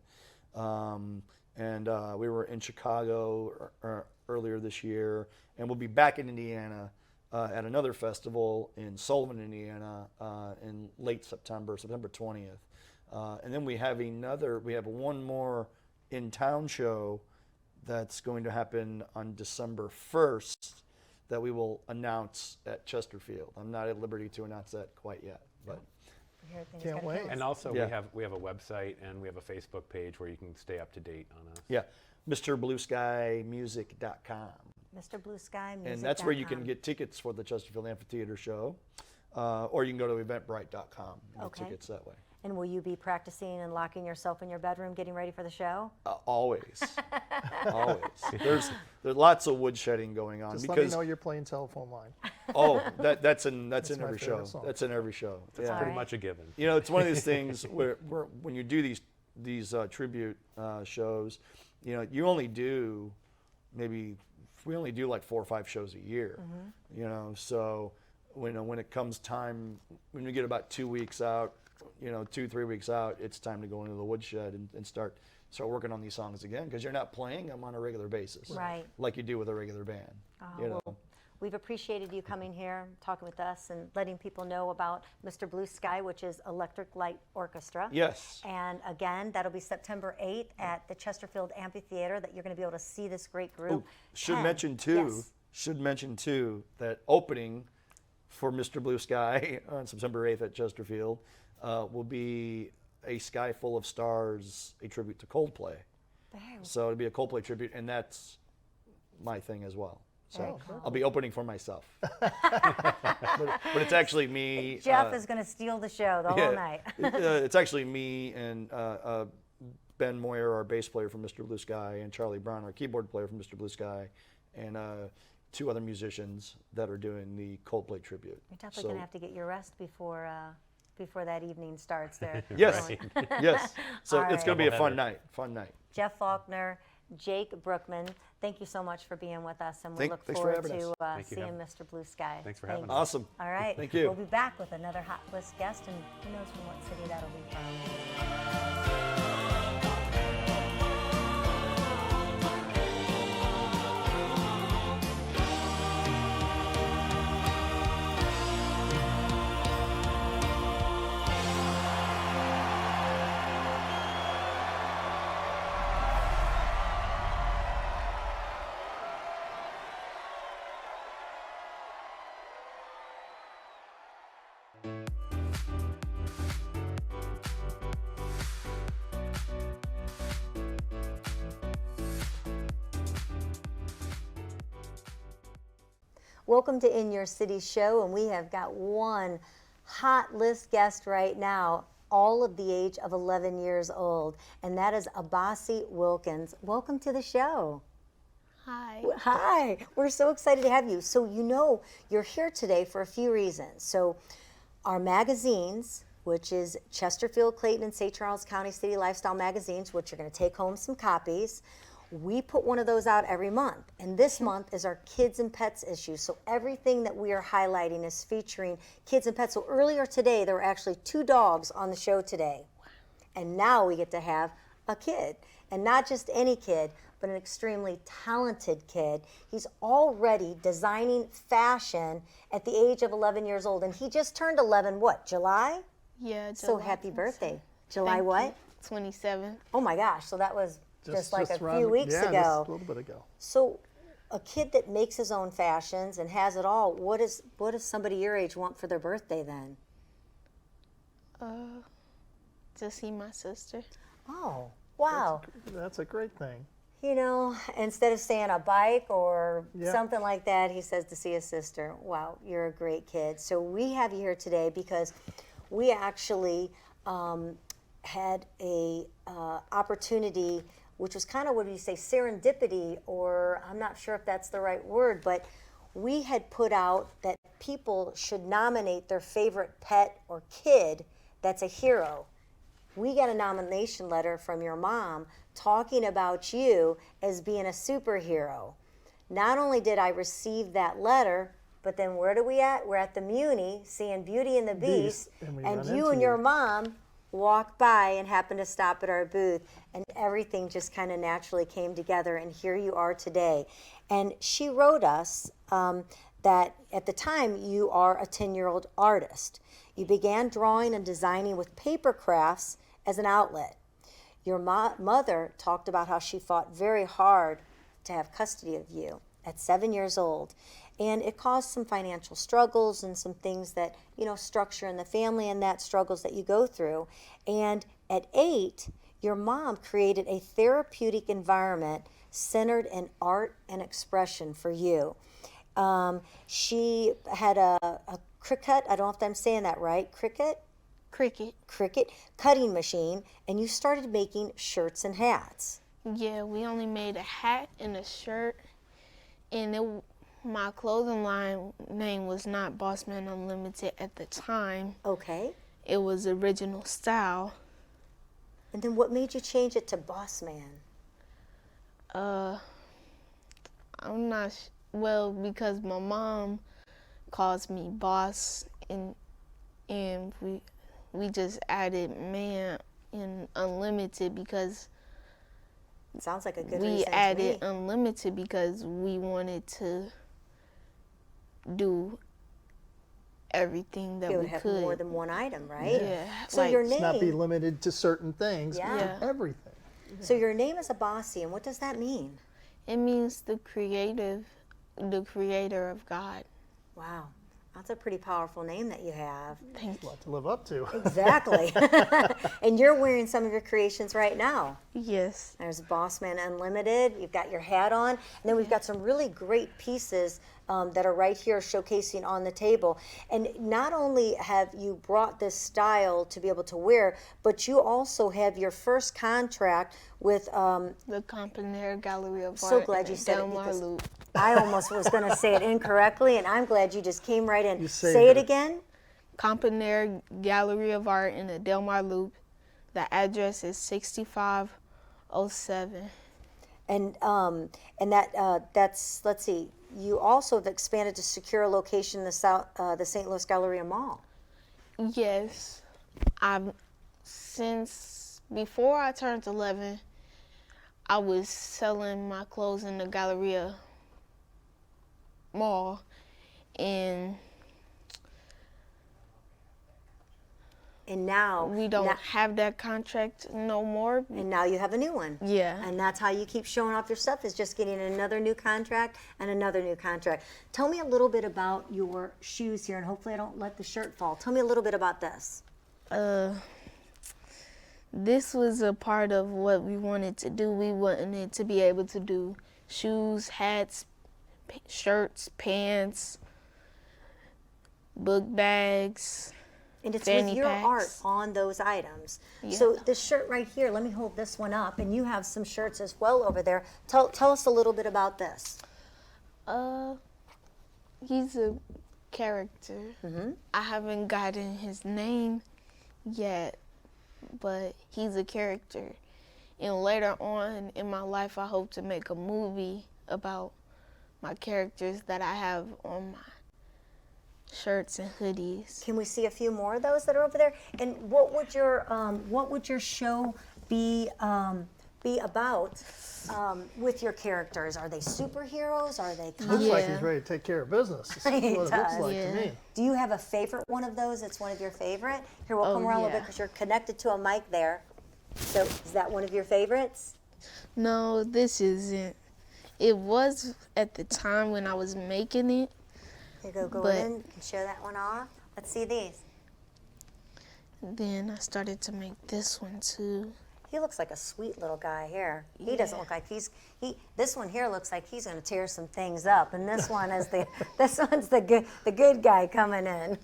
And we were in Chicago earlier this year, and we'll be back in Indiana at another festival in Sullivan, Indiana, in late September 20th. And then we have one more in-town show that's going to happen on December 1st that we will announce at Chesterfield. I'm not at liberty to announce that quite yet, but I hear things Can't gotta wait. kill And us. also Yeah. we have a website and we have a Facebook page where you can stay up to date on us. yeah, MrBlueSkyMusic.com. Mr. Blue Sky Music. And that's where you can get tickets for the Chesterfield Amphitheater show, or you can go to Eventbrite.com and get Okay. tickets that way. And will you be practicing and locking yourself in your bedroom, getting ready for the show? Always, always. There's lots of woodshedding going on Just let me because know you're playing telephone line. that's in That's every my show. favorite song. That's in every show. It's Yeah. pretty right. much a given. You know, it's one of these things where when you do these tribute shows, you know, we only do like 4 or 5 shows a year. You know, so when it comes time, when we get about 2 weeks out, you know, 2-3 weeks out, it's time to go into the woodshed and start working on these songs again, because you're not playing them on a regular basis, Right. like you do with a regular band. You know. Well, we've appreciated you coming here, talking with us, and letting people know about Mr. Blue Sky, which is Electric Light Orchestra. Yes. And again, that'll be September 8th at the Chesterfield Amphitheater, that you're going to be able to see this great group. Should 10. mention too that opening for Mr. Blue Sky on September 8th at Chesterfield will be A Sky Full of Stars, a tribute to Coldplay. So it'll be a Coldplay tribute, and that's my thing as well. So I'll be opening for myself. but it's actually me. Jeff is going to steal the show the whole night. It's actually me and Ben Moyer, our bass player from Mr. Blue Sky, and Charlie Brown, our keyboard player from Mr. Blue Sky, and 2 other musicians that are doing the Coldplay tribute. You're definitely going to have to get your rest before that evening starts there. Yes, yes. So All it's going to be a fun night. Fun night. Jeff Faulkner, Jake Brookman, thank you so much for being with us, and we look Thanks for forward having to Thank you, seeing Heather. Mr. Blue Sky. Thanks for having us. Awesome. All right. Thank you. We'll be back with another Hot List guest, and who knows from what city that'll be from. Welcome to In Your City Show, and we have got one hot list guest right now, all of the age of 11 years old, and that is Abassi Wilkins. Welcome to the show. Hi. Hi, we're so excited to have you. So you know you're here today for a few reasons. So our magazines, which is Chesterfield, Clayton, and St. Charles County City Lifestyle Magazines, which you're going to take home some copies. We put one of those out every month, and this month is our Kids and Pets issue. So everything that we are highlighting is featuring kids and pets. So earlier today, there were actually 2 dogs on the show today. And now we get to have a kid, and not just any kid, but an extremely talented kid. He's already designing fashion at the age of 11 years old, and he just turned 11, what, July? Yeah. So July happy 27th. birthday. July Thank what? you. 27th. Oh my gosh, so that was just like a around few the- weeks yeah, ago. just a little bit ago. So, a kid that makes his own fashions and has it all, what does somebody your age want for their birthday then? To see my sister. Oh, wow. That's a great thing. You know, instead of saying a bike or Yeah. something like that, he says to see his sister. Wow, you're a great kid. So we have you here today because we actually had a opportunity, which was kind of, what do you say, serendipity, or I'm not sure if that's the right word, but we had put out that people should nominate their favorite pet or kid that's a hero. We got a nomination letter from your mom talking about you as being a superhero. Not only did I receive that letter, but then where are we at? We're at the Muni seeing Beauty and the Beast, and we and run you into and your you. mom walked by and happened to stop at our booth, and everything just kind of naturally came together, and here you are today. And she wrote us that at the time you are a 10-year-old artist. You began drawing and designing with paper crafts as an outlet. Your mother talked about how she fought very hard to have custody of you at 7 years old. And it caused some financial struggles and some things that, structure in the family and that struggles that you go through. And at 8, your mom created a therapeutic environment centered in art and expression for you. She had a Cricut, I don't know if I'm saying that right, Cricut cutting machine, and you started making shirts and hats. Yeah, we only made a hat and a shirt, and my clothing line name was not Basman Unlimited at the time. Okay. It was Original Style. And then what made you change it to Boss Man? I'm not well, because my mom calls me boss, and we just added man in Unlimited because Sounds like a good we reason to added me. Unlimited because we wanted to do everything that Be able we to have could. more than one item, right? Yeah, So like- your Let's not be name, limited to certain things. Yeah. Everything. so your name is Abassi, and what does that mean? It means the creator of God. Wow, that's a pretty powerful name that you have. Thank A lot to live up to. Exactly. And you're wearing some of your creations right now. Yes. There's Bossman Unlimited. You've got your hat on. And then we've got some really great pieces that are right here showcasing on the table. And not only have you brought this style to be able to wear, but you also have your first contract with The Companair Gallery of So Art. glad in you said it Del Mar because Loop. I almost was going to say it incorrectly, and I'm glad you just came right in. You saved Say it it. again. Companair Gallery of Art in the Del Mar Loop. The address is 6507. And that's, let's see, you also have expanded to secure a location in the St. Louis Galleria Mall. Yes. Since before I turned 11, I was selling my clothes in the Galleria Mall, and now we don't have that contract no more. and now you have a new one. Yeah. And that's how you keep showing off your stuff, is just getting another new contract and another new contract. Tell me a little bit about your shoes here, and hopefully I don't let the shirt fall. Tell me a little bit about this. This was a part of what we wanted to do. We wanted to be able to do shoes, hats, shirts, pants, book bags. And it's Fanny with your art packs. on those items. So this shirt right here, let me hold this one up, and you have some shirts as well over there. Tell us a little bit about this. He's a character. I haven't gotten his name yet, but he's a character. And later on in my life, I hope to make a movie about my characters that I have on my shirts and hoodies. Can we see a few more of those that are over there? And what would your show be about with your characters? Are they superheroes? Are they Looks like Yeah. he's ready to take care of business. That's what it looks does. like Yeah. to me. Do you have a favorite one of those that's one of your favorite? Here, we'll come around a little bit yeah. because you're connected to a mic there. So is that one of your favorites? No, this isn't. It was at the time when I was making it. You go But- in and show that one off. Let's see these. Then I started to make this one too. He looks like a sweet little guy here. He doesn't look like this one here looks like he's going to tear some things up, and this one is this one's the good guy coming in.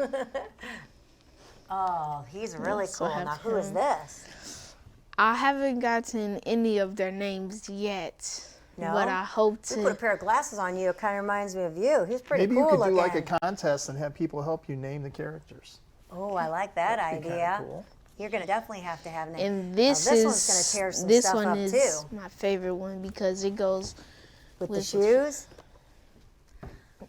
Oh, he's really So I cool. have Now, who is him. this? I haven't gotten any of their names yet. No? But I hope We put a to. pair of glasses on you. It kind of reminds me of you. He's pretty Maybe cool you could looking. do like a contest and have people help you name the characters. Oh, I like that That'd be kinda idea. cool. You're going to definitely have to have names. And this Now, this is one's going to tear some this stuff one up is too. my favorite one because it goes With the with- shoes?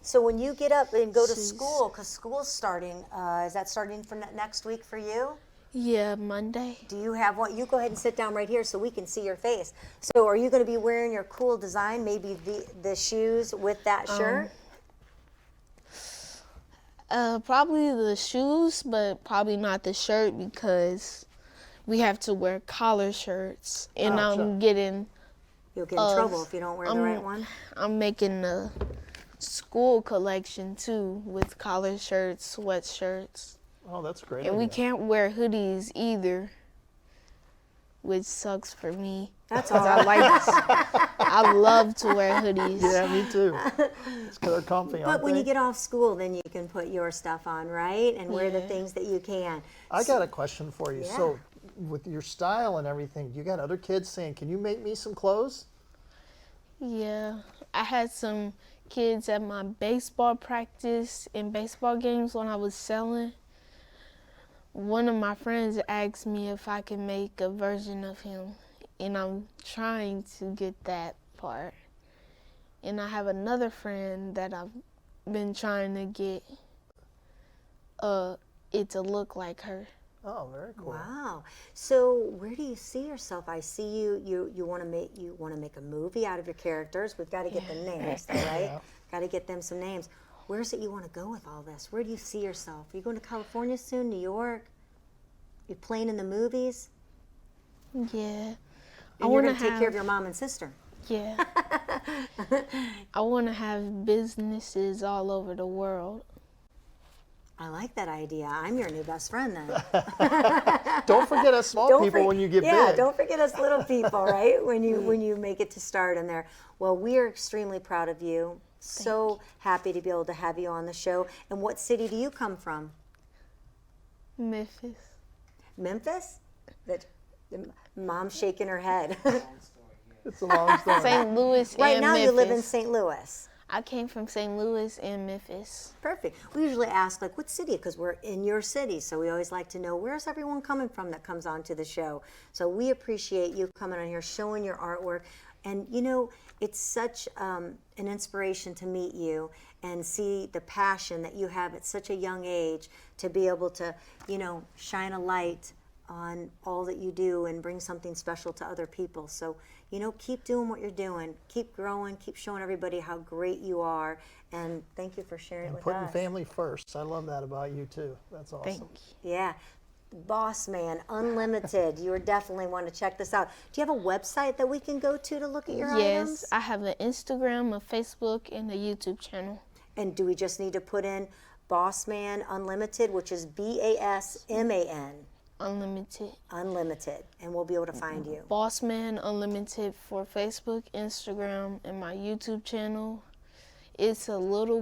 So when you get up and go to Shoes. school, because school's starting, is that starting for next week for you? yeah Monday. Do you have one? You go ahead and sit down right here so we can see your face. So are you going to be wearing your cool design, maybe the shoes with that shirt? Probably the shoes, but probably not the shirt because we have to wear collar shirts, and Oh, I'm sure. getting. You'll get in trouble if you don't wear the right one. I'm making a school collection too with collar shirts, sweatshirts, Oh, that's a great. and we idea. can't wear hoodies either, which sucks for me. That's 'Cause all. I love to wear hoodies. Yeah, me too. It's 'cause they're comfy. But aren't when you they? get off school, then you can put your stuff on, right? And wear the Yeah. things that you can. I got a question for you. Yeah. So, with your style and everything, you got other kids saying, "Can you make me some clothes?" Yeah, I had some kids at my baseball practice and baseball games when I was selling. One of my friends asked me if I could make a version of him, and I'm trying to get that part. And I have another friend that I've been trying to get it to look like her. Oh, very cool. Wow. So where do you see yourself? I see you want to make a movie out of your characters. We've got to get the names, though, right? Yeah. Got to get them some names. Where's it you want to go with all this? Where do you see yourself? Are you going to California soon? New York? You playing in the movies? Yeah. And you're going to take care of your mom and sister. Yeah. I want to have businesses all over the world. I like that idea. I'm your new best friend then. Don't forget us small people when you get big. Don't forget us little people, right? When you make it to start in there. Well, we are extremely proud of you. So happy to be able to have you on the show. And what city do you come from? Memphis. Memphis? That mom's shaking her head. It's a long story. St. Louis Right and now Memphis. you live in St. Louis. I came from St. Louis and Memphis. Perfect. We usually ask, like, what city? Because we're in your city. So we always like to know, where's everyone coming from that comes on to the show? So we appreciate you coming on here, showing your artwork. And, you know, it's such an inspiration to meet you and see the passion that you have at such a young age to be able to, you know, shine a light on all that you do and bring something special to other people. So, you know, keep doing what you're doing. Keep growing. Keep showing everybody how great you are. And thank you for sharing it And with putting us. family first. I love that about you too. That's awesome. Thank you. Yeah. Basman Unlimited. You would definitely want to check this out. Do you have a website that we can go to look at your Yes, items? I have an Instagram, a Facebook, and a YouTube channel. And do we just need to put in Basman Unlimited, which is BASMAN Unlimited. Unlimited, and we'll be able to find you. Bossman Unlimited for Facebook, Instagram, and my YouTube channel. It's a little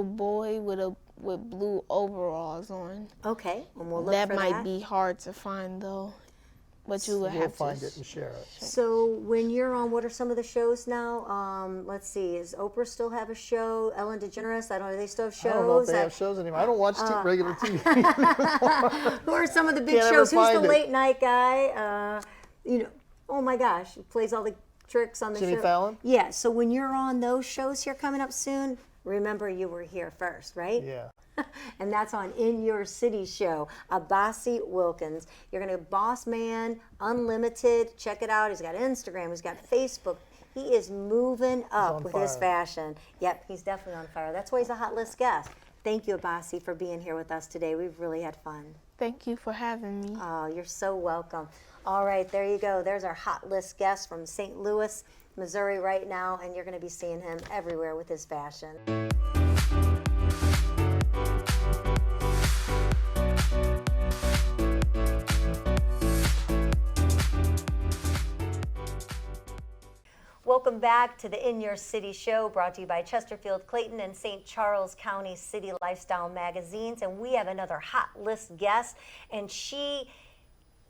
boy with blue overalls on. Okay, and we'll look That for might that. be hard to find though, but you would We'll have find to. it and share it. So when you're on, what are some of the shows now? Let's see, is Oprah still have a show? Ellen DeGeneres, I don't know, do they still have shows? I don't know if they have shows anymore. I don't watch regular TV. Who are some of the big Can't ever shows? Who's the find it. late night guy? You know, oh my gosh, he plays all the tricks on the Jimmy show. Fallon? Yeah, so when you're on those shows here coming up soon, remember you were here first, right? Yeah. And that's on In Your City show. Abassi Wilkins. You're going to Boss Man Unlimited. Check it out. He's got Instagram. He's got Facebook. He is moving up on with his fire. fashion. Yep, he's definitely on fire. That's why he's a hot list guest. Thank you, Abassi, for being here with us today. We've really had fun. Thank you for having me. Oh, you're so welcome. All right, there you go. There's our hot list guest from St. Louis, Missouri right now, and you're going to be seeing him everywhere with his fashion. Welcome back to the In Your City show, brought to you by Chesterfield, Clayton, and St. Charles County City Lifestyle magazines. And we have another hot list guest, and she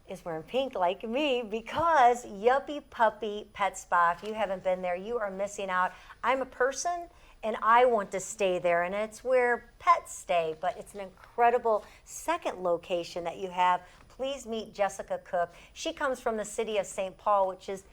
is wearing pink like me because Yuppy Puppy Pet Spa. If you haven't been there, you are missing out. I'm a person, and I want to stay there, and it's where pets stay, but it's an incredible second location that you have. Please meet Jessica Cooke. She comes from the city of St. Paul, which is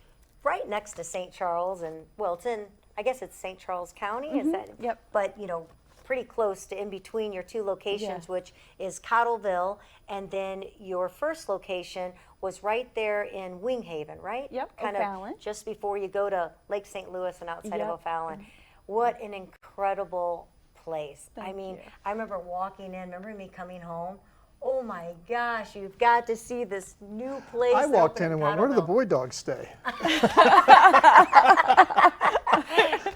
right next to St. Charles, and well, it's in, I guess it's St. Charles County, is that? Yep. But, you know, pretty close to in between your two locations, Yes. which is Cottleville, and then your first location was right there in Winghaven, right? Yep, Kind O'Fallon. of just before you go to Lake St. Louis and outside of Yep. O'Fallon. What an incredible place. I Thank mean, you. I remember walking in, remember me coming home? Oh my gosh, you've got to see this new place. I that walked opened in and went, where do the Cottleville. boy dogs stay?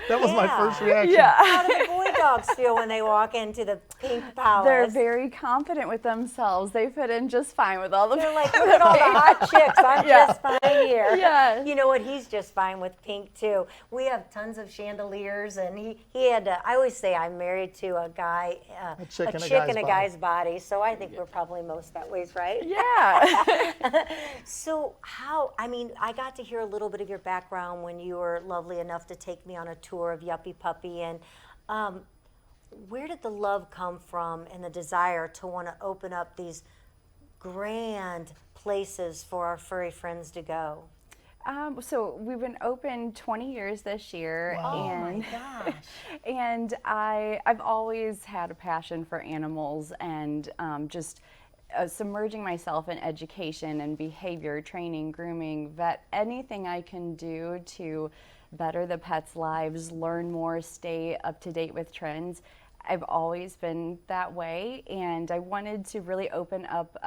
That was my Yeah. first reaction. How do the boy dogs feel when they walk into the pink palace? They're very confident with themselves. They fit in just fine with all the. They're like, look at all the hot chicks. I'm Yeah. just fine here. Yes. You know what? He's just fine with pink too. We have tons of chandeliers, and he had. I always say I'm married to a guy, A chick in a chick guy's in a body. guy's body. So I think we're probably most that ways, right? Yeah. So how? I mean, I got to hear a little bit of your background when you were lovely enough to take me on a tour of Yuppy Puppy, and where did the love come from and the desire to want to open up these grand places for our furry friends to go? So we've been open 20 years this year, Oh and my gosh. and I've always had a passion for animals and just submerging myself in education and behavior training, grooming, vet, anything I can do to better the pets' lives, learn more, stay up to date with trends. I've always been that way, and I wanted to really open up.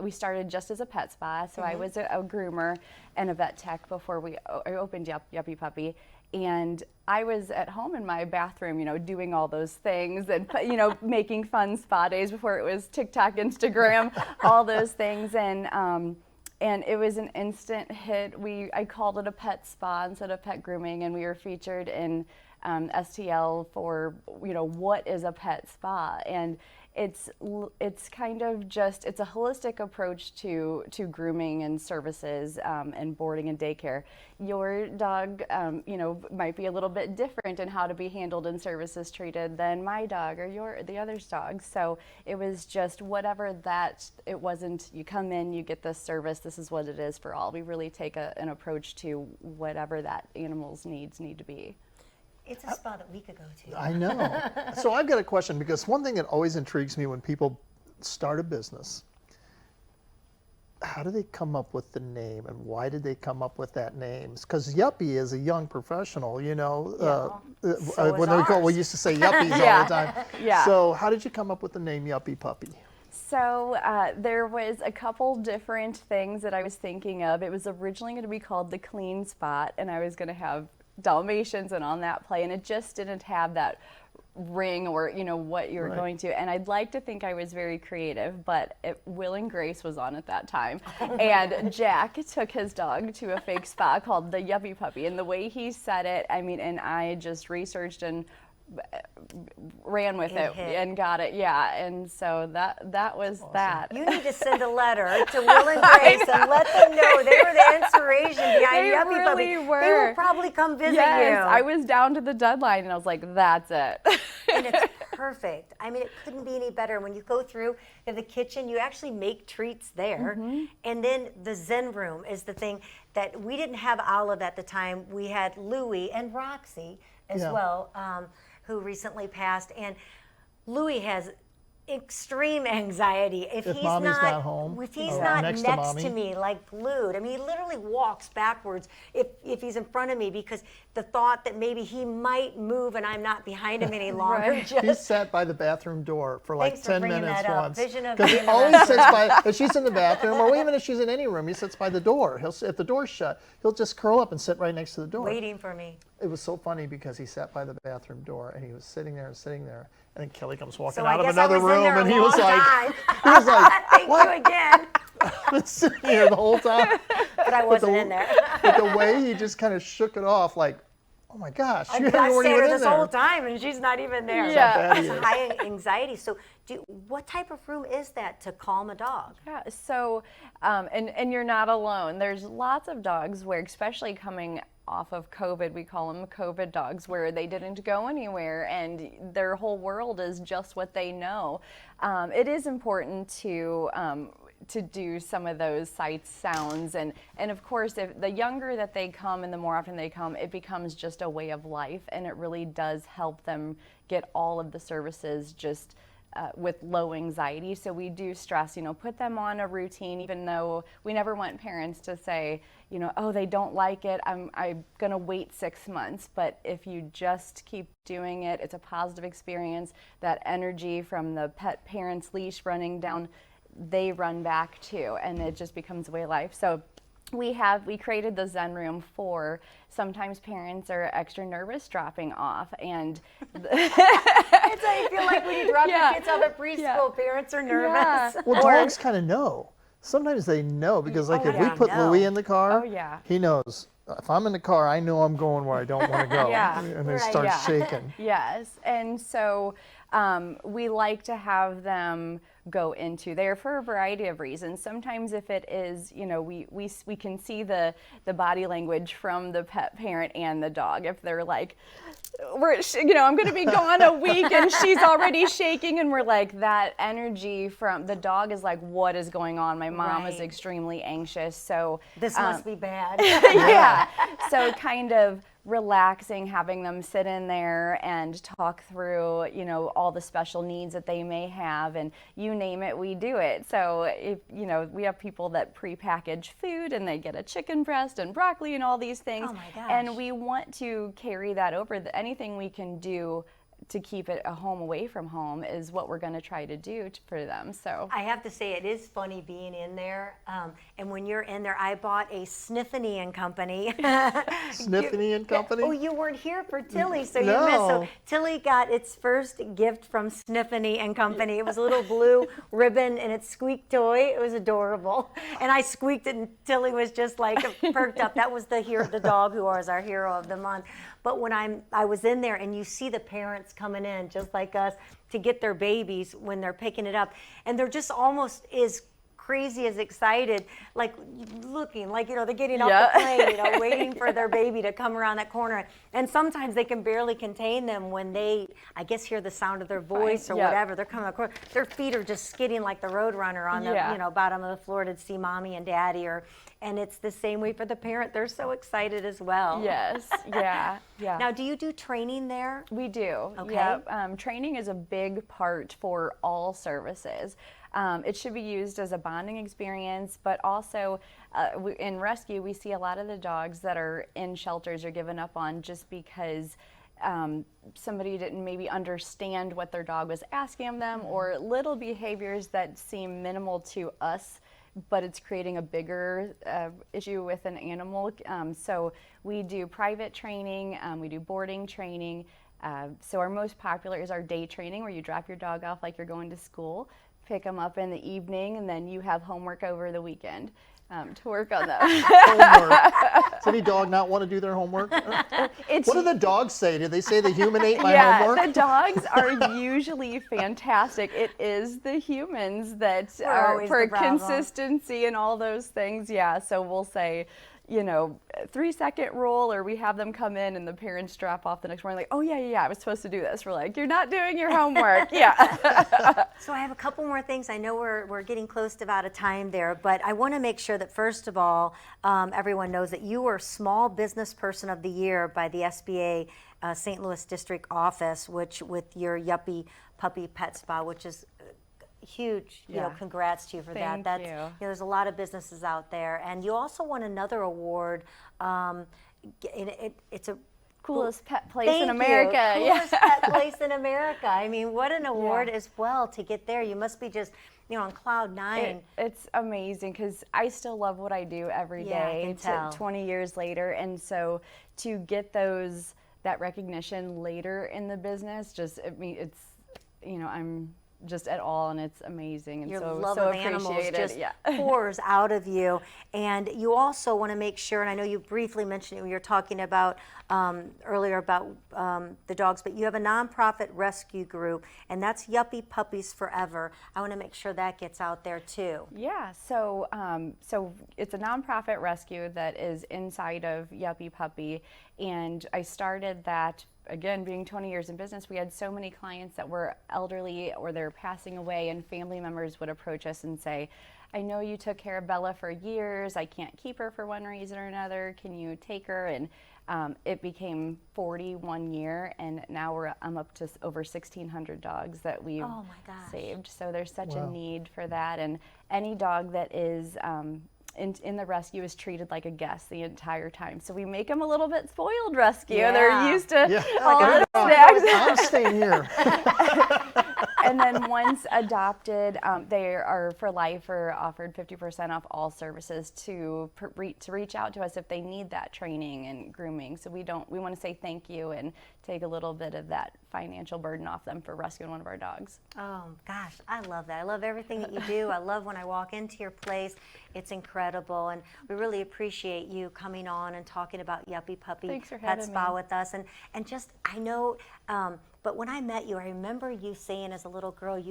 We started just as a pet spa, so I was a groomer and a vet tech before I opened Yuppy Puppy. And I was at home in my bathroom, you know, doing all those things and, you know, making fun spa days before it was TikTok, Instagram, all those things. And it was an instant hit. I called it a pet spa instead of pet grooming, and we were featured in STL for, you know, what is a pet spa? And it's kind of just, it's a holistic approach to grooming and services and boarding and daycare. Your dog, you know, might be a little bit different in how to be handled and services treated than my dog or the other's dog. So it was just whatever that, it wasn't, you come in, you get this service, this is what it is for all. We really take an approach to whatever that animal's needs need to be. It's a spa that we could go to. I know. So I've got a question, because one thing that always intrigues me when people start a business, how do they come up with the name, and why did they come up with that name? Because Yuppy is a young professional, you know. So when is we ours. used to say Yuppies all Yeah. the time. Yeah. So how did you come up with the name Yuppy Puppy? So there was a couple different things that I was thinking of. It was originally going to be called The Clean Spot, and I was going to have Dalmatians and on that play, and it just didn't have that ring or, you know, what you were Right. going to. And I'd like to think I was very creative, but Will and Grace was on at that time. And Jack took his dog to a fake spa called the Yuppy Puppy, and the way he said it, I mean, and I just researched and ran with it hit. and got it, yeah. And so that was that. You need to send a letter to Will and Grace and let them know they were the inspiration behind They Yuppy Puppy. really They were. will probably come visit Yes, you. I was down to the deadline, and I was like, that's it. And it's perfect. I mean, it couldn't be any better. When you go through the kitchen, you actually make treats there. And then the Zen room is the thing that we didn't have Olive at the time. We had Louie and Roxy as Yeah. well, who recently passed. And Louie has extreme anxiety if he's mommy's not home if he's or not next next to to mommy. me, like glued. I mean, he literally walks backwards if he's in front of me, because the thought that maybe he might move and I'm not behind him any longer. Right. He Just sat by the bathroom door for like Thanks for 10 bringing minutes that up. once. Vision of Because he being always around. sits by, if she's in the bathroom, or even if she's in any room, he sits by the door. If the door's shut, he'll just curl up and sit right next to the door. waiting for me. It was so funny because he sat by the bathroom door and he was sitting there, and then Kelly comes walking So out I of guess I another was in room, there a and he was long like, time. he was like, Thank you again. been sitting here the whole time. But I wasn't in there. But the way he just kind of shook it off, like, oh my gosh, you I've weren't stayed even her in this there. whole time, and she's not even there. Yeah. Bad he It's is. high anxiety. So, what type of room is that to calm a dog? Yeah, so, and you're not alone. There's lots of dogs where, especially coming off of COVID, we call them COVID dogs, where they didn't go anywhere and their whole world is just what they know. It is important to do some of those sights, sounds, and of course, if the younger that they come and the more often they come, it becomes just a way of life, and it really does help them get all of the services just with low anxiety. So we do stress, put them on a routine, even though we never want parents to say, oh, they don't like it, I'm gonna wait 6 months. But if you just keep doing it, it's a positive experience. That energy from the pet parent's leash running down, they run back too, and it just becomes a way of life. So we created the Zen room for sometimes parents are extra nervous dropping off, and It's how you feel like when you drop Yeah. your kids off at preschool. Yeah. Parents are Yeah. nervous. Well, dogs kind of know. Sometimes they know because, like, if we yeah. put No. Louis in the car, Oh, yeah. he knows. If I'm in the car, I know I'm going where I don't want to go. Yeah. And they Right. start Yeah. shaking. Yes, and so we like to have them go into there for a variety of reasons. Sometimes if it is, we can see the body language from the pet parent and the dog. If they're like, I'm going to be gone a week and she's already shaking, and we're like, that energy from the dog is like, what is going on? My mom is Right. extremely anxious. So This must be bad. yeah. So kind of relaxing, having them sit in there and talk through, all the special needs that they may have, and you name it, we do it. So if, we have people that pre-package food and they get a chicken breast and broccoli and all these things. Oh my gosh. And we want to carry that over. Anything we can do to keep it a home away from home is what we're going to try to do for them. So I have to say, it is funny being in there. And when you're in there, I bought a Sniffany and Company. Sniffany and Company? Oh, you weren't here for Tilly, so you No. missed. So Tilly got its first gift from Sniffany and Company. It was a little blue ribbon and its squeak toy. It was adorable. And I squeaked it, and Tilly was just like perked up. That was the dog who was our hero of the month. But when I was in there, and you see the parents coming in just like us to get their babies when they're picking it up, and they're just almost as crazy as excited, like looking like they're getting off Yeah. the plane, waiting for their baby to come around that corner. And sometimes they can barely contain them when they, I guess, hear the sound of their voice or Yep. whatever. They're coming across. Their feet are just skidding like the road runner on the Yeah. bottom of the floor to see mommy and daddy. And it's the same way for the parent. They're so excited as well. yes, yeah. Now, do you do training there? We do. Okay. Yep. Training is a big part for all services. It should be used as a bonding experience, but also in rescue, we see a lot of the dogs that are in shelters are given up on just because somebody didn't maybe understand what their dog was asking of them, or little behaviors that seem minimal to us, but it's creating a bigger issue with an animal. So we do private training, we do boarding training. So our most popular is our day training, where you drop your dog off like you're going to school, pick them up in the evening, and then you have homework over the weekend to work on them. Homework. Does any dog not want to do their homework? It's, What do the dogs say? Do they say the human ate my yeah, homework? the dogs are usually fantastic. It is the humans that We're are always for the problem. consistency and all those things. Yeah, so we'll say, 3-second rule, or we have them come in and the parents drop off the next morning like, oh yeah, I was supposed to do this. We're like, you're not doing your homework. Yeah. So I have a couple more things. I know we're getting close to about a time there, but I want to make sure that first of all, everyone knows that you were Small Business Person of the Year by the SBA St. Louis District Office, which with your Yuppy Puppy Pet Spa, which is huge, you know, Yeah. congrats to you for Thank that. you. You know, there's a lot of businesses out there, and you also won another award. It's a Coolest pet place Thank in America. You. Coolest pet place in America. I mean, what an award as well to get there. You must be just, you know, on cloud nine. It's amazing because I still love what I do every Yeah, I day. can tell. 20 years later, and so to get that recognition later in the business, just it's, you know, I'm just at all, and it's amazing, and Your so love so of animals appreciated. just Yeah. pours out of you. And you also want to make sure, and I know you briefly mentioned it when you were talking about earlier about the dogs, but you have a nonprofit rescue group, and that's Yuppy Puppies Forever. I want to make sure that gets out there too. Yeah, so so it's a nonprofit rescue that is inside of Yuppy Puppy, and I started that, again, being 20 years in business. We had so many clients that were elderly or they're passing away, and family members would approach us and say, I know you took care of Bella for years, I can't keep her for one reason or another, can you take her? And it became 41 year, and now I'm up to over 1,600 dogs that we've Oh my gosh. saved. So there's such Wow. a need for that, and any dog that is in the rescue is treated like a guest the entire time. So we make them a little bit spoiled rescue. Yeah. They're used to Yeah. all Like, the I'm snacks. I'm staying here. And then once adopted, they are for life or offered 50% off all services to reach out to us if they need that training and grooming. So we want to say thank you and take a little bit of that financial burden off them for rescuing one of our dogs. Oh gosh, I love that. I love everything that you do. I love when I walk into your place. It's incredible, and we really appreciate you coming on and talking about Yuppy Puppy Thanks for Pet having Spa me. with us. And just, I know, but when I met you, I remember you saying as a little girl,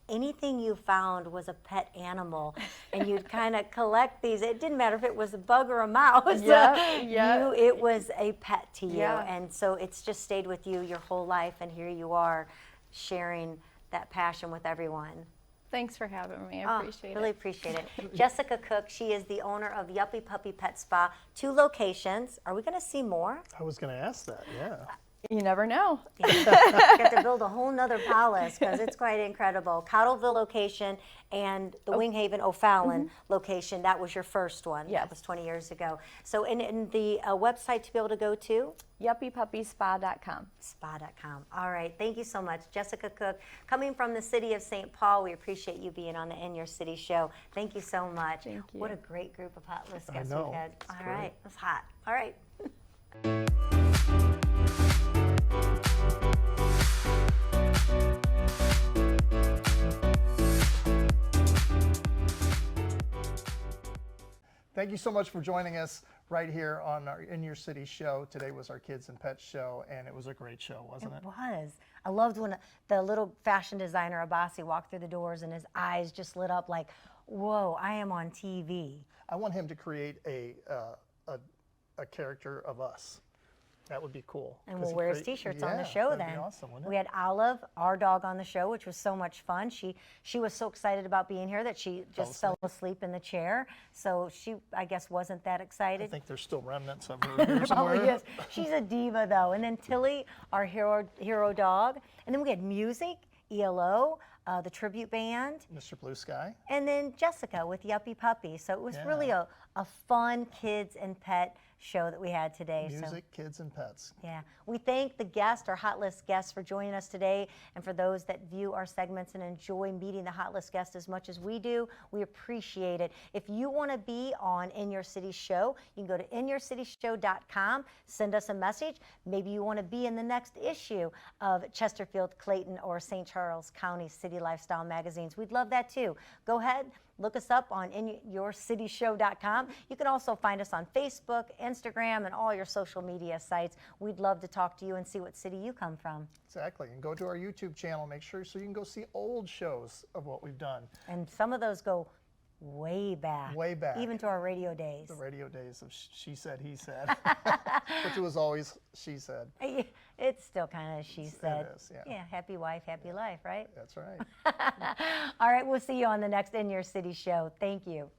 anything you found was a pet animal, and you'd kind of collect these. It didn't matter if it was a bug or a mouse. Yeah. It was a pet to you, Yeah. and so it's just stayed with you your whole life, and here you are sharing that passion with everyone. Thanks for having me. I appreciate Really it. appreciate it. Jessica Cooke, she is the owner of Yuppy Puppy Pet Spa, 2 locations. Are we going to see more? I was going to ask that, yeah. You never know. You have to build a whole nother palace because it's quite incredible. Cottleville location and the Winghaven O'Fallon location, that was your first one. That Yes. was 20 years ago. So in the website to be able to go to? YuppyPuppySpa.com. Spa.com. All right. Thank you so much. Jessica Cooke, coming from the city of St. Paul, we appreciate you being on the In Your City show. Thank you so much. Thank you. What a great group of hot list guests know. we've had. It's All great. right. It's hot. All right. Thank you so much for joining us right here on our In Your City show. Today was our Kids and Pets show, and it was a great show, wasn't it? It was. I loved when the little fashion designer Abassi walked through the doors and his eyes just lit up like, whoa, I am on TV. I want him to create a character of us. That would be cool. And 'cause we'll he wear his create- t-shirts on the yeah, show that'd then. Be awesome, wouldn't it? We had Olive, our dog, on the show, which was so much fun. She was so excited about being here that she just fell asleep in the chair. So she, I guess, wasn't that I excited. think there's still remnants of her here Probably somewhere. is. She's a diva though. And then Tilly, our hero dog. And then we had music, ELO, the tribute band, Mr. Blue Sky. and then Jessica with Yuppy Puppy. So it was really a fun kids and pet show that we had today. So Music, kids, and pets. yeah, we thank the guests, our Hot List guests, for joining us today, and for those that view our segments and enjoy meeting the Hot List guests as much as we do, we appreciate it. If you want to be on In Your City Show, you can go to inyourcityshow.com, send us a message. Maybe you want to be in the next issue of Chesterfield, Clayton, or St. Charles County City Lifestyle magazines. We'd love that too. Go ahead. Look us up on inyourcityshow.com. You can also find us on Facebook, Instagram, and all your social media sites. We'd love to talk to you and see what city you come from. Exactly. And go to our YouTube channel. Make sure so you can go see old shows of what we've done. And some of those go way back. Way back. Even to our radio days. The radio days of She Said, He Said. Which was always She Said. It's still kind of she said. It is, yeah. Yeah, happy wife, happy life, right? That's right. All right, we'll see you on the next In Your City show. Thank you.